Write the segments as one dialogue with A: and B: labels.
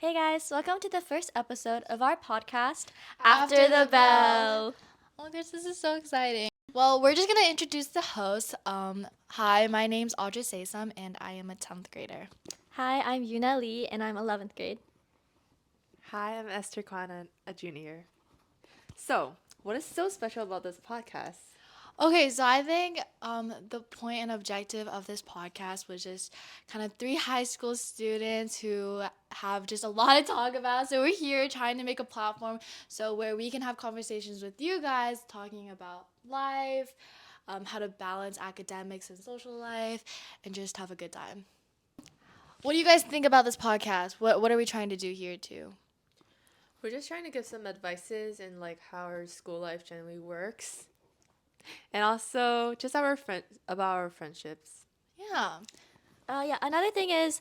A: Hey guys, welcome to the first episode of our podcast,
B: After
A: After
B: the
A: the Bell.
B: Oh my gosh, this is so exciting. Well, we're just gonna introduce the host. Hi, my name's Audrey Saysam, and I am a 10th grader.
A: Hi, I'm Yuna Lee, and I'm 11th grade.
C: Hi, I'm Esther Kwan, a junior. So, what is so special about this podcast?
B: Okay, so I think the point and objective of this podcast was just kind of three high school students who have just a lot to talk about. So we're here trying to make a platform so where we can have conversations with you guys talking about life, how to balance academics and social life, and just have a good time. What do you guys think about this podcast? What are we trying to do here too?
C: We're just trying to give some advices and like how our school life generally works, and also just about our friendships.
B: Yeah.
A: Another thing is,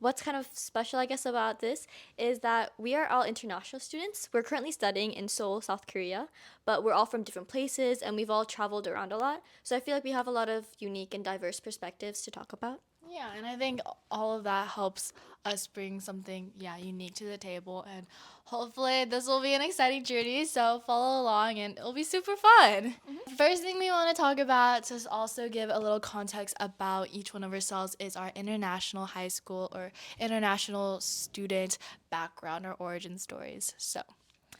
A: what's kind of special, I guess, about this is that we are all international students. We're currently studying in Seoul, South Korea, but we're all from different places and we've all traveled around a lot. So I feel like we have a lot of unique and diverse perspectives to talk about.
B: Yeah, and I think all of that helps us bring something, unique to the table. And hopefully, this will be an exciting journey. So, follow along and it'll be super fun. First thing we want to talk about to also give a little context about each one of ourselves is our international high school or international student background or origin stories. So,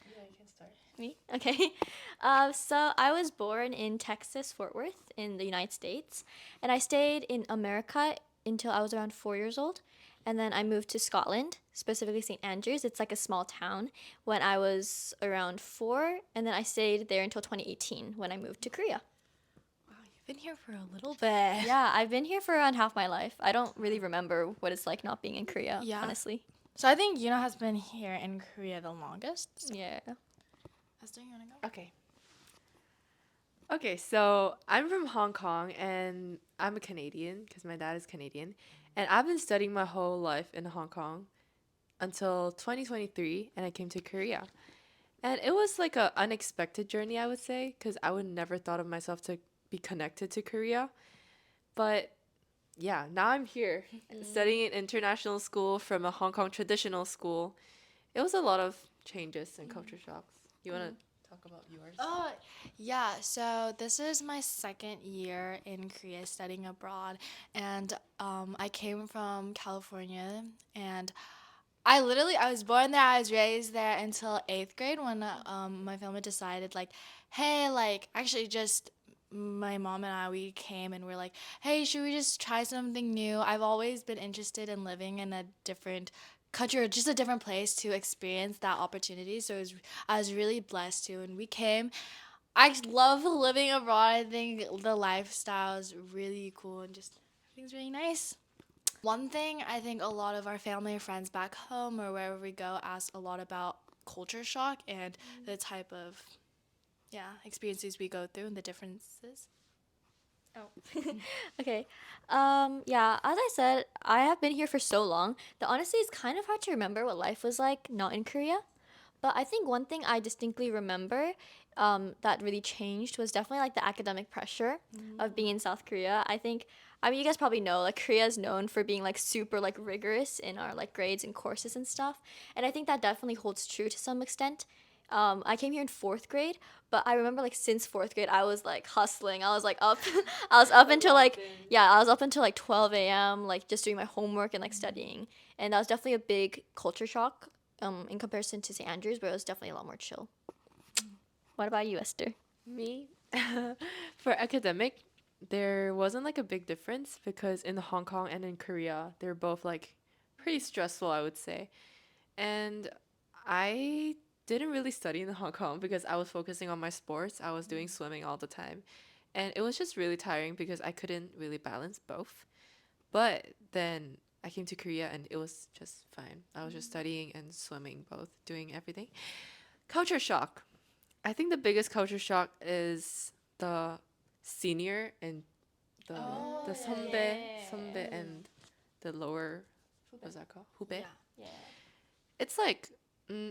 C: Yeah, you can start.
A: Me? Okay. So I was born in Texas, Fort Worth, in the United States, and I stayed in America until I was around 4 years old. And then I moved to Scotland, specifically St. Andrews. It's like a small town when I was around four. And then I stayed there until 2018 when I moved to Korea.
B: wow, you've been here for a little bit.
A: Yeah, I've been here for around half my life. I don't really remember what it's like not being in Korea,
B: Yeah.
A: honestly.
B: So, I think Yuna has been here in Korea the longest.
A: Yeah.
B: Esther, you want to go?
C: Okay. Okay, so I'm from Hong Kong and I'm a Canadian because my dad is Canadian, and I've been studying my whole life in Hong Kong until 2023, and I came to Korea. And it was like a unexpected journey, I would say, because I would never thought of myself to be connected to Korea. But yeah, now I'm here studying in international school from a Hong Kong traditional school. It was a lot of changes and culture shocks. You want to talk about yours?
B: Oh, yeah. So this is my second year in Korea studying abroad, and I came from California, and I was born there. I was raised there until eighth grade when my family decided like, hey, like actually just my mom and I we came and we're like, hey, should we just try something new? I've always been interested in living in a different country or just a different place to experience that opportunity. So I was really blessed to, and we came. I love living abroad. I think the lifestyle is really cool and just everything's really nice. One thing I think a lot of our family and friends back home or wherever we go ask a lot about culture shock and the type of experiences we go through and the differences.
A: Oh. Okay. As I said, I have been here for so long that honestly it's kind of hard to remember what life was like not in Korea. But I think one thing I distinctly remember that really changed was definitely like the academic pressure of being in South Korea. I mean, you guys probably know, like, Korea is known for being like super like rigorous in our like grades and courses and stuff. And I think that definitely holds true to some extent. I came here in fourth grade, but I remember like since fourth grade, I was like hustling. I was like up, I was up until like, yeah, I was up until like 12 a.m., like just doing my homework and like studying. And that was definitely a big culture shock in comparison to St. Andrews, but it was definitely a lot more chill. What about you, Esther?
C: Me? For academic, there wasn't like a big difference because in Hong Kong and in Korea, they're both like pretty stressful, I would say. And I didn't really study in Hong Kong because I was focusing on my sports. I was doing swimming all the time. And it was just really tiring because I couldn't really balance both. But then I came to Korea and it was just fine. I was just studying and swimming both, doing everything. Culture shock. I think the biggest culture shock is the senior and the
B: Oh,
C: the
B: yeah,
C: 선배 and the lower, what's that called? 후배.
A: Yeah.
C: It's like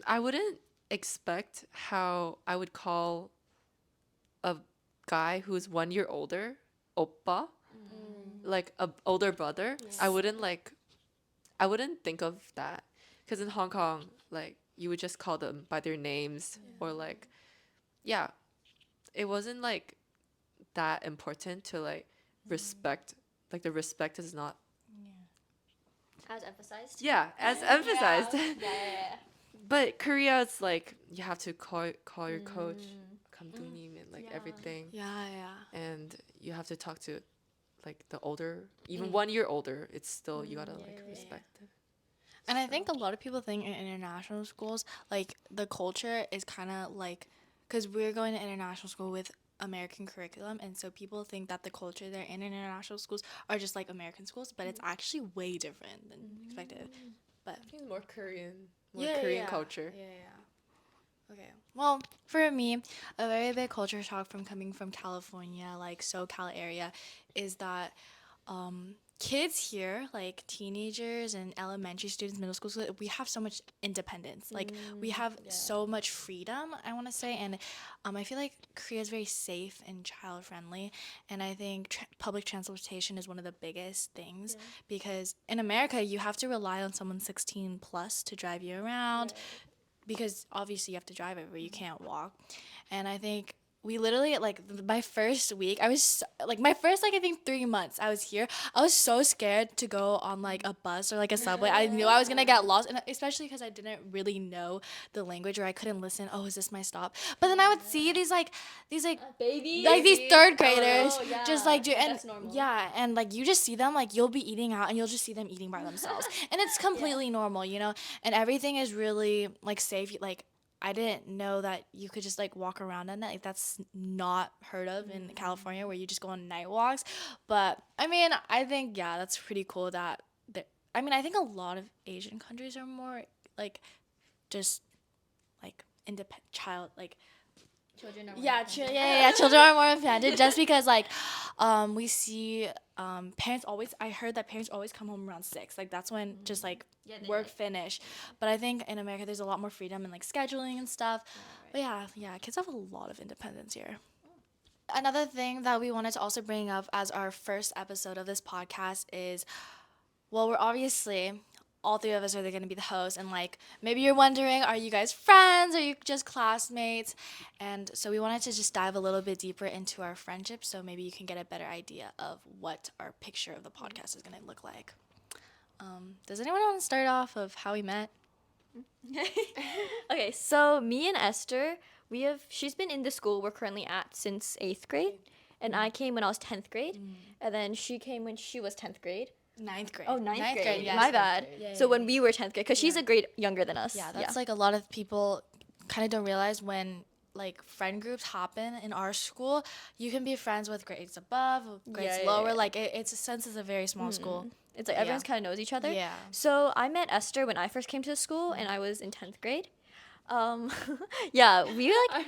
C: I wouldn't expect how I would call a guy who's 1 year older oppa, like a older brother. I wouldn't think of that Because in Hong Kong, like you would just call them by their names or like, yeah, it wasn't like that important to like respect. Like the respect is not,
A: As emphasized.
C: yeah, as emphasized.
A: Yeah.
C: But Korea, it's like you have to call your coach, 감독님, and like
A: Yeah.
C: everything,
B: Yeah, yeah.
C: and you have to talk to like the older, even 1 year older. It's still you gotta like
A: yeah.
C: respect it.
B: And I think a lot of people think in international schools, like the culture is kind of like, because we're going to international school with American curriculum, and so people think that the culture there in international schools are just like American schools, but it's actually way different than expected. But
C: I think more Korean culture.
B: Yeah, yeah. Okay. Well, for me, a very big culture shock from coming from California, like SoCal area, is that kids here, like teenagers and elementary students, middle school students, we have so much independence. Like we have so much freedom, I want to say, and I feel like Korea is very safe and child friendly, and I think public transportation is one of the biggest things because in America you have to rely on someone 16 plus to drive you around because obviously you have to drive everywhere, you can't walk. And I think we literally like my first week, I was like my first like I think 3 months I was here. I was so scared to go on like a bus or like a subway. I knew I was gonna get lost, and especially because I didn't really know the language or I couldn't listen. Oh, is this my stop? But then I would see these
A: Baby.
B: like these third graders
A: Oh, yeah.
B: just like do and
A: That's normal.
B: yeah, and like you just see them like you'll be eating out and you'll just see them eating by themselves, and it's completely normal, you know, and everything is really like safe. Like I didn't know that you could just like walk around at night. Like that's not heard of in California where you just go on night walks. But I mean, I think yeah, that's pretty cool that I mean, I think a lot of Asian countries are more like just like independent child like
A: Children are
B: children are more offended just because like we see parents always I heard that parents always come home around 6, like that's when just like
A: they
B: work finish. But I think in America there's a lot more freedom and like scheduling and stuff. But yeah, kids have a lot of independence here. Another thing that we wanted to also bring up as our first episode of this podcast is, well, we're obviously all three of us are going to be the hosts, and like maybe you're wondering, are you guys friends, are you just classmates? And so we wanted to just dive a little bit deeper into our friendship so maybe you can get a better idea of what our picture of the podcast is going to look like. Does anyone want to start off of how we met?
A: Okay, so me and Esther, she's been in the school we're currently at since 8th grade, and I came when I was 10th grade, and then she came when she was 10th grade.
B: Ninth grade.
A: Oh, ninth grade.
B: Yes.
A: My bad.
B: Yeah,
A: so when we were 10th grade, because she's a grade younger than us.
B: Yeah, that's like a lot of people kind of don't realize when like friend groups happen in our school, you can be friends with grades above, grades lower. Like it's since it's a very small school.
A: It's like everyone's kind of knows each other.
B: Yeah.
A: So I met Esther when I first came to the school, and I was in 10th grade. Yeah, we like.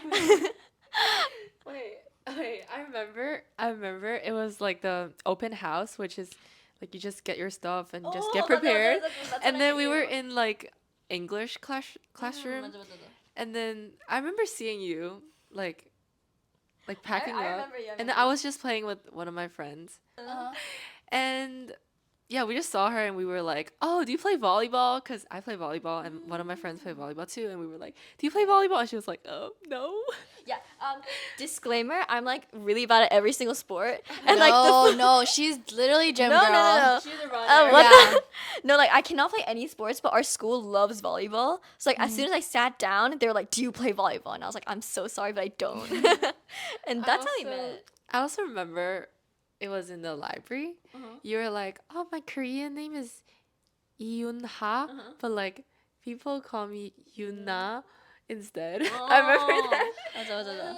C: Wait, I remember it was like the open house, which is like you just get your stuff and just get prepared. And then we were in like English classroom. And then I remember seeing you like packing
A: I
C: up.
A: remember you, I
C: And then I was just playing with one of my friends. And yeah, we just saw her and we were like, "Oh, do you play volleyball?" Because I play volleyball and one of my friends play volleyball too. And we were like, "Do you play volleyball?" And she was like, "Oh, no."
A: Yeah. Disclaimer: I'm like really bad at every single sport,
B: No,
A: and like
B: no, she's literally gym
A: no,
B: girl.
A: no.
C: She's a runner.
A: What
B: Yeah.
A: the? No, like I cannot play any sports, but our school loves volleyball. So like as soon as I sat down, they were like, "Do you play volleyball?" And I was like, "I'm so sorry, but I don't." And that's how we met.
C: I also remember it was in the library. You were like, "Oh, my Korean name is Yoonha," but like people call me Yuna instead. I remember that.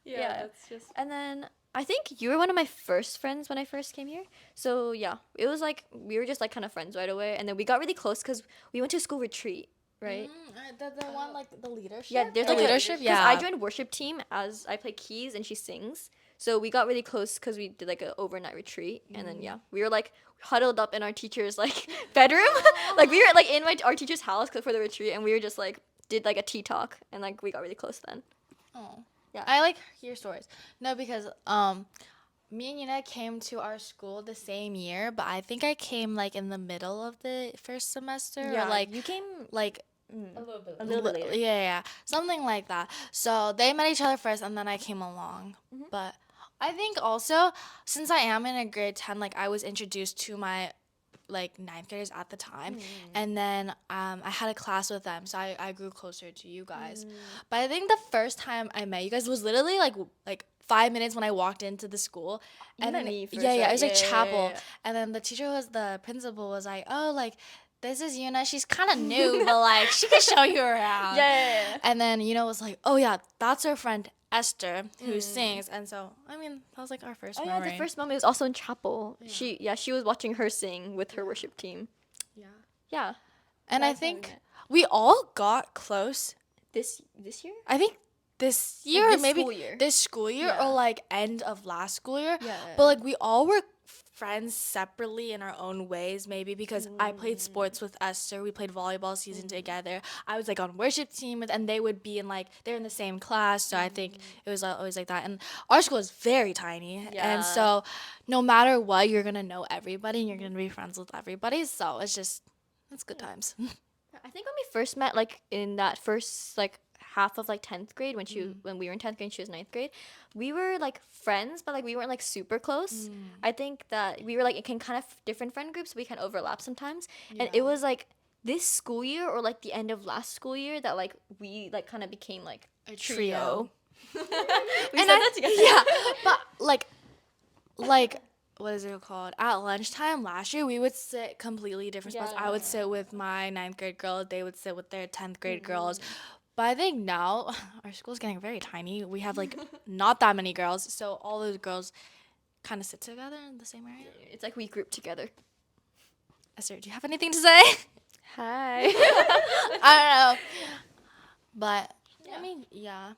A: Yeah.
C: That's just
A: And then I think you were one of my first friends when I first came here. So yeah, it was like we were just like kind of friends right away, and then we got really close because we went to a school retreat, right?
B: The one like the leadership.
A: Yeah, there's
B: the
A: like
B: leadership.
A: Because
B: Yeah,
A: I joined worship team as I play keys and she sings. So we got really close because we did like an overnight retreat, and then yeah, we were like huddled up in our teacher's like bedroom, like we were like in our teacher's house for the retreat, and we were just like did like a tea talk, and like we got really close then.
B: Oh.
A: Yeah.
B: I like hear stories. No, because Me and Yuna came to our school the same year, but I think I came like in the middle of the first semester, or like
A: you came
B: like
C: A little bit.
A: a little bit later.
B: yeah, something like that. So they met each other first, and then I came along.
A: Mhm.
B: But I think also since I am in a grade 10, like I was introduced to my like ninth graders at the time, and then I had a class with them, so I grew closer to you guys. But I think the first time I met you guys was literally like 5 minutes when I walked into the school,
A: You
B: and
A: met
B: then
A: me first,
B: yeah,
A: right?
B: it was like
A: Yeah, yeah,
B: chapel,
A: yeah.
B: and then the principal was like, oh, like this is Yuna, she's kind of new, but like she can show you around.
A: Yeah.
B: And then Yuna was like, oh yeah, that's her friend Esther who sings, and so I mean that was like our first
A: Oh yeah,
B: memory.
A: the first moment was also in chapel. She was watching her sing with her worship team.
B: Yeah.
A: Yeah.
B: And
A: That's
B: I
A: how we
B: think
A: met.
B: we all got close.
A: This year?
B: I think this year,
A: this
B: maybe
A: school year.
B: this school year,
A: Yeah.
B: or like end of last school year.
A: Yeah.
B: But like we all were friends separately in our own ways, maybe because I played sports with Esther. We played volleyball season together. I was like on worship team with, and they would be in like they're in the same class. So I think it was always like that. And our school is very tiny,
A: Yeah.
B: and so no matter what, you're gonna know everybody and you're gonna be friends with everybody. So it's good times.
A: I think when we first met, like in that first like half of like 10th grade when we were in 10th grade and she was 9th grade, we were like friends, but like we weren't like super close. I think that we were like in kind of different friend groups. We kind of overlap sometimes, and it was like this school year or like the end of last school year that like we like kind of became like
B: A
A: trio. we
B: And
A: said
B: I-
A: that together.
B: Yeah, but like what is it called? At lunchtime last year, we would sit completely different spots. I would sit with my ninth grade girls. They would sit with their 10th grade girls. But I think now our school's getting very tiny. We have like not that many girls, so all those girls kind of sit together in the same area.
A: It's like we grouped together.
B: Esther, do you have anything to say?
C: Hi.
B: I don't know, but I mean, yeah.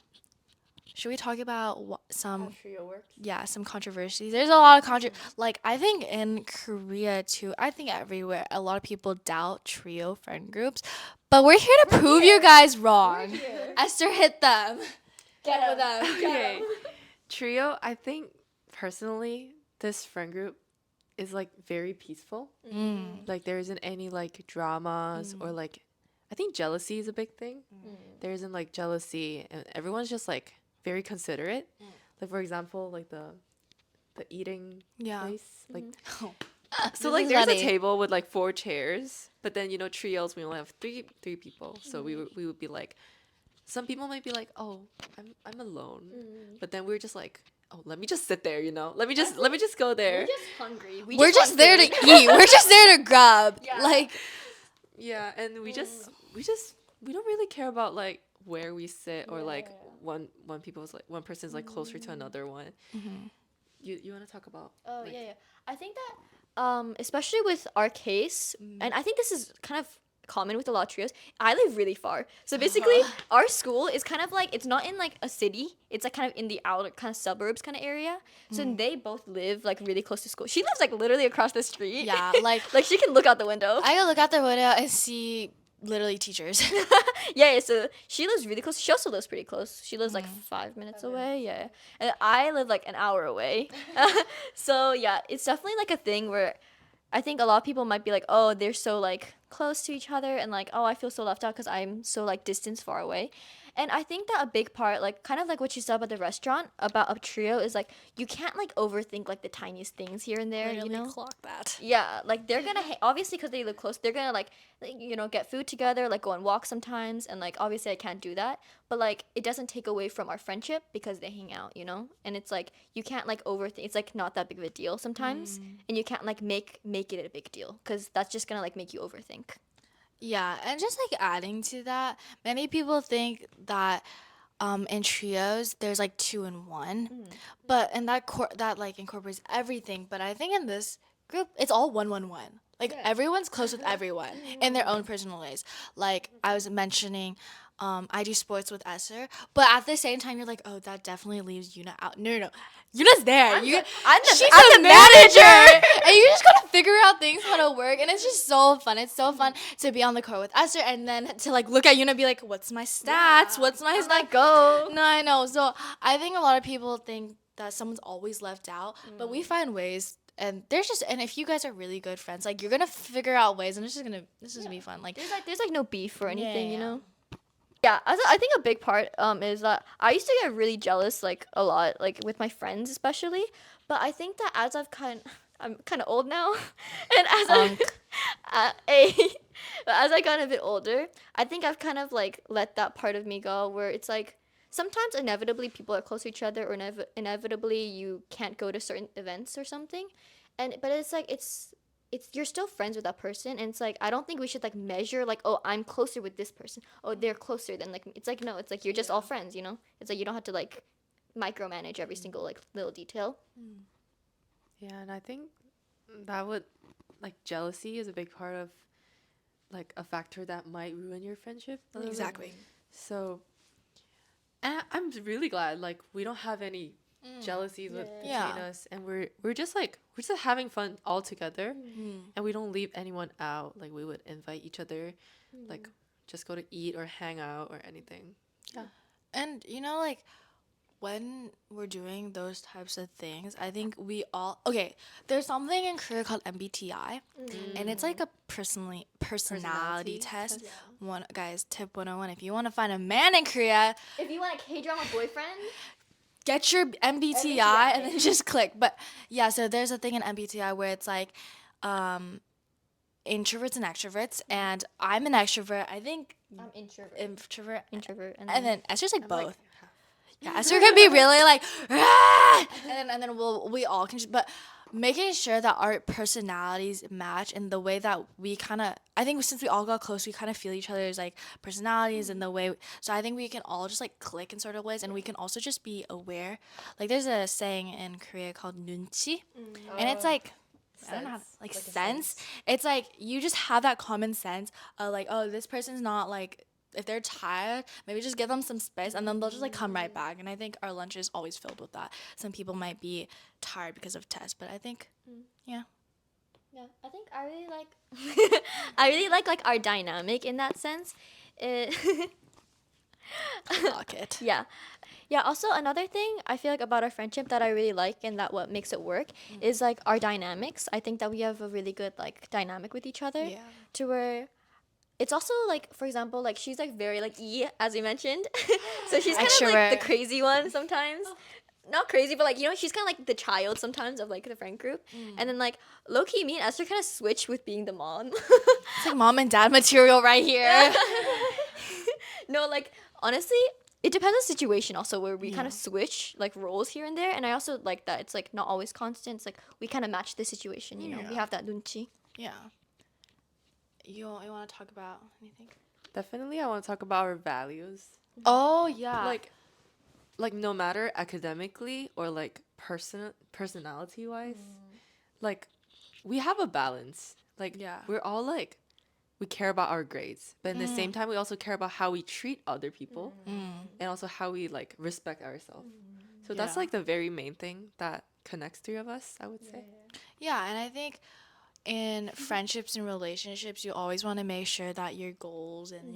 B: Should we talk about some
C: Trio works.
B: some controversies? There's a lot of like I think in Korea too. I think everywhere a lot of people doubt trio friend groups, but we're here to prove you guys wrong. Esther hit them. Get with them.
C: Okay. Trio, I think personally, this friend group is like very peaceful. Like there isn't any like dramas or like I think jealousy is a big thing. There isn't like jealousy and everyone's just like very considerate. Like for example, like the eating
B: Yeah.
C: place. Like
B: Oh.
C: so
B: This
C: like
B: is
C: there's
B: ready.
C: a table with like 4 chairs, but then trios we only have three people. So we would be like some people might be like, "Oh, I'm alone." But then we're just like, "Oh, let me just sit there, Let me just go there."
A: We're just hungry.
B: We're just
A: want
B: there to
A: food.
B: eat. We're just there to grab.
A: Yeah.
B: Like
C: Yeah, and we don't really care about like where we sit or like one person's like closer to another one. You want to talk about?
A: Oh
C: like,
A: yeah. I think that especially with our case, and I think this is kind of common with a lot of trios. I live really far, so basically our school is kind of like it's not in like a city. It's like kind of in the outer kind of suburbs kind of area. So they both live like really close to school. She lives like literally across the street.
B: yeah, like
A: like she can look out the window.
B: I could look out the window and see literally teachers.
A: Yeah, so she lives really close. She also lives pretty close. She lives like 5 minutes away. Yeah, and I live like an hour away. So yeah, it's definitely like a thing where I think a lot of people might be like, oh, they're so like close to each other, and like, oh, I feel so left out because I'm so like distance far away. And I think that a big part, like kind of like what you said about the restaurant, about a trio, is like you can't like overthink like the tiniest things here and there, you know?
B: clock that.
A: Yeah, like they're gonna obviously because they live close, they're gonna like get food together, like go on walks sometimes, and like obviously I can't do that, but like it doesn't take away from our friendship because they hang out, and it's like you can't like overthink. It's like not that big of a deal sometimes, and you can't like make it a big deal because that's just gonna like make you overthink.
B: Yeah, and just like adding to that, many people think that in trios there's like 2 in 1, but and that like incorporates everything. But I think in this group it's all 1-1-1. Like everyone's close with everyone in their own personal ways. Like I was mentioning. I do sports with Esther, but at the same time, you're like, oh, that definitely leaves Yuna out. No. Yuna's there. She's the manager, and you just gotta figure out things how to work, and it's just so fun. It's so fun to be on the court with Esther, and then to like look at Yuna and be like, what's my stats? What's my
A: I'm like, go.
B: No, I know. So I think a lot of people think that someone's always left out, but we find ways. And and if you guys are really good friends, like you're gonna figure out ways, and this is gonna be fun. Like,
A: There's like no beef or anything, you
B: yeah.
A: know. Yeah, I think a big part is that I used to get really jealous like a lot, like with my friends especially. But I think that as I'm kind of old now, and as I but as I got a bit older, I think I've kind of like let that part of me go, where it's like sometimes inevitably people are close to each other, or inevitably you can't go to certain events or something, and but it's like it's you're still friends with that person, and it's like I don't think we should like measure like, oh, I'm closer with this person, oh, they're closer than like me. It's like, no, it's like you're just all friends, you know. It's like you don't have to like micromanage every single like little detail.
C: Yeah, and I think that would like jealousy is a big part of like a factor that might ruin your friendship a little bit.
B: exactly.
C: So, and I'm really glad like we don't have any jealousies with between
B: Yeah.
C: us, and we're just having fun all together,
B: Mm.
C: and we don't leave anyone out. Like we would invite each other, like just go to eat or hang out or anything.
B: And like when we're doing those types of things, I think we all okay. There's something in Korea called MBTI, and it's like a personality test. One guys, tip 101: if you want to find a man in Korea,
A: If you want a K-drama boyfriend,
B: get your MBTI and then just click. But yeah, so there's a thing in MBTI where it's like introverts and extroverts, and I'm an extrovert. I think
A: I'm introvert.
B: introvert,
A: And
B: and then Esther's like
C: I'm
B: both.
C: like,
B: Yeah, Esther can be really like, "Ah!" and then we all can, but making sure that our personalities match in the way that we kind of, I think since we all got close, we kind of feel each other's like personalities and the way, so I think we can all just like click in sort of ways, and we can also just be aware. Like there's a saying in Korea called 눈치, and it's like, I don't know how, like sense. It's like you just have that common sense of like, oh, this person's not like, if they're tired, maybe just give them some space, and then they'll just like come right back. And I think our lunch is always filled with that. Some people might be tired because of tests, but I think, yeah.
A: Yeah, I think I really like I really like our dynamic in that sense. It
B: Lock it.
A: yeah. Yeah, also another thing I feel like about our friendship that I really like, and that what makes it work is like our dynamics. I think that we have a really good like dynamic with each other,
B: Yeah.
A: to where it's also like, for example, like she's like very like as we mentioned. So she's kind of like the
B: Extrovert.
A: crazy one sometimes. Not crazy, but like, you know, she's kind of like the child sometimes of like the friend group. And then like low key, me and Esther kind of switch with being the mom.
B: It's like mom and dad material right here.
A: No, like honestly, it depends on the situation also, where we kind of switch like roles here and there. And I also like that it's like not always constant. It's like we kind of match the situation, you know. We
B: Yeah.
A: have that nunchi.
B: Yeah. You want to talk about anything?
C: definitely, I want to talk about our values.
B: Oh yeah.
C: Like no matter academically or like personality wise, like we have a balance. Like
B: Yeah.
C: we're all like we care about our grades, but in the same time we also care about how we treat other people and also how we like respect ourselves. So that's
B: Yeah.
C: like the very main thing that connects three of us, I would say.
B: Yeah, and I think in friendships and relationships, you always want to make sure that your goals and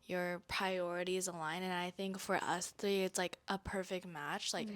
B: your priorities align. And I think for us three, it's like a perfect match. Like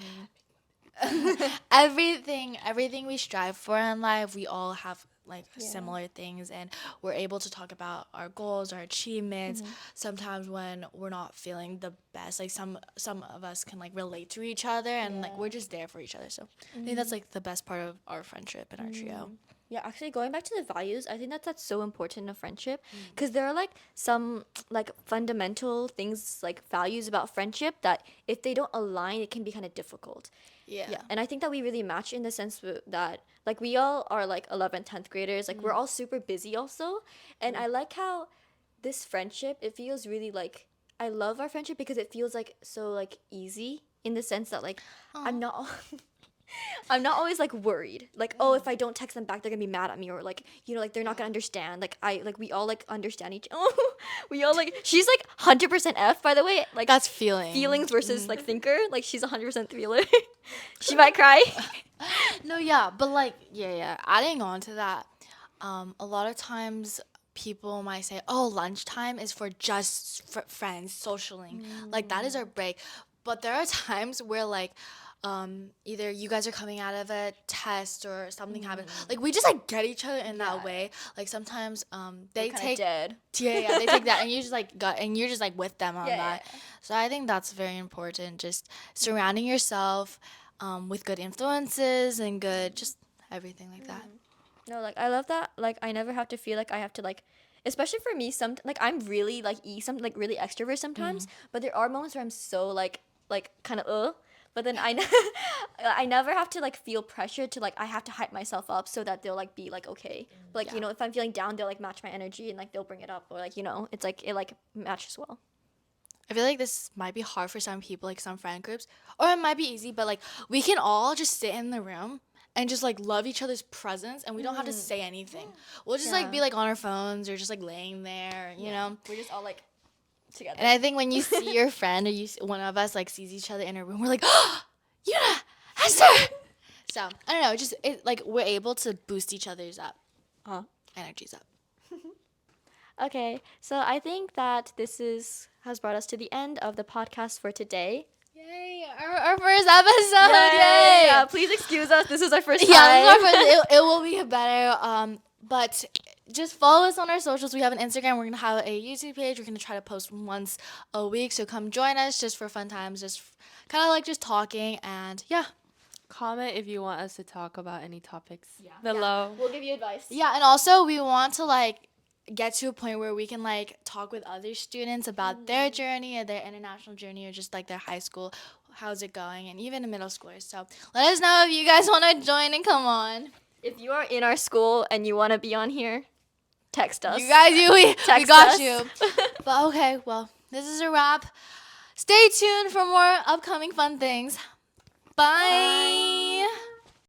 B: everything we strive for in life, we all have like similar things, and we're able to talk about our goals, our achievements. Sometimes when we're not feeling the best, like some of us can like relate to each other, and like we're just there for each other. So I think that's like the best part of our friendship and our trio.
A: Yeah, actually, going back to the values, I think that's so important in a friendship, because there are like some like fundamental things, like values about friendship, that if they don't align, it can be kind of difficult. Yeah, and I think that we really match in the sense that like we all are like 11th, 10th graders, like we're all super busy also, and I like how this friendship, it feels really like, I love our friendship because it feels like so like easy, in the sense that like I'm not I'm not always like worried, like, oh, if I don't text them back, they're gonna be mad at me, or like, you know, like they're not gonna understand. Like we all like understand each. Oh, we all like, she's like 100% F, by the way. Like
B: That's feeling.
A: feelings versus like thinker. Like she's 100% feeler. She might cry.
B: No, yeah, but like, yeah. Adding on to that, a lot of times people might say, "Oh, lunchtime is for just friends, socialing. Like that is our break." But there are times where like either you guys are coming out of a test or something happened. Like we just like get each other in that
A: Yeah.
B: way. Like sometimes they
A: Kinda
B: take
A: dead.
B: yeah, they take that and you just like got and you're just like with them on
A: Yeah,
B: that.
A: yeah.
B: So I think that's very important. Just surrounding yourself with good influences and good just everything like that.
A: No, like I love that. Like I never have to feel like I have to like, especially for me. Like I'm really like like really extrovert sometimes, but there are moments where I'm so like kind of But then I never have to like feel pressure to like I have to hype myself up so that they'll like be like okay. But, like
B: Yeah.
A: if I'm feeling down, they'll like match my energy and like they'll bring it up or like it's like it like matches well.
B: I feel like this might be hard for some people, like some friend groups, or it might be easy, but like we can all just sit in the room and just like love each other's presence and we don't have to say anything. We'll just like
A: Yeah.
B: be like on our phones or just like laying there, you know?
A: We're just all like together.
B: And I think when you see your friend or one of us like sees each other in a room, we're like, oh, Yuna, Esther. So I don't know, just like we're able to boost each other's up, energies up.
A: Okay, so I think that has brought us to the end of the podcast for today.
B: Yay, our first episode. Yay.
A: Yeah, please excuse us. This is our first time.
B: Yeah, this is our first, it will be better. But just follow us on our socials. We have an Instagram. We're gonna have a YouTube page. We're gonna try to post once a week. So come join us just for fun times. Just kind of like just talking and yeah.
C: Comment if you want us to talk about any topics below.
A: We'll give you advice.
B: Yeah, and also we want to like get to a point where we can like talk with other students about their journey or their international journey or just like their high school, how's it going, and even the middle schoolers. So let us know if you guys want to join and come on.
A: If you are in our school and you want to be on here, text us.
B: You guys, we
A: Text
B: got
A: us.
B: you. But okay, well, this is a wrap. Stay tuned for more upcoming fun things. Bye.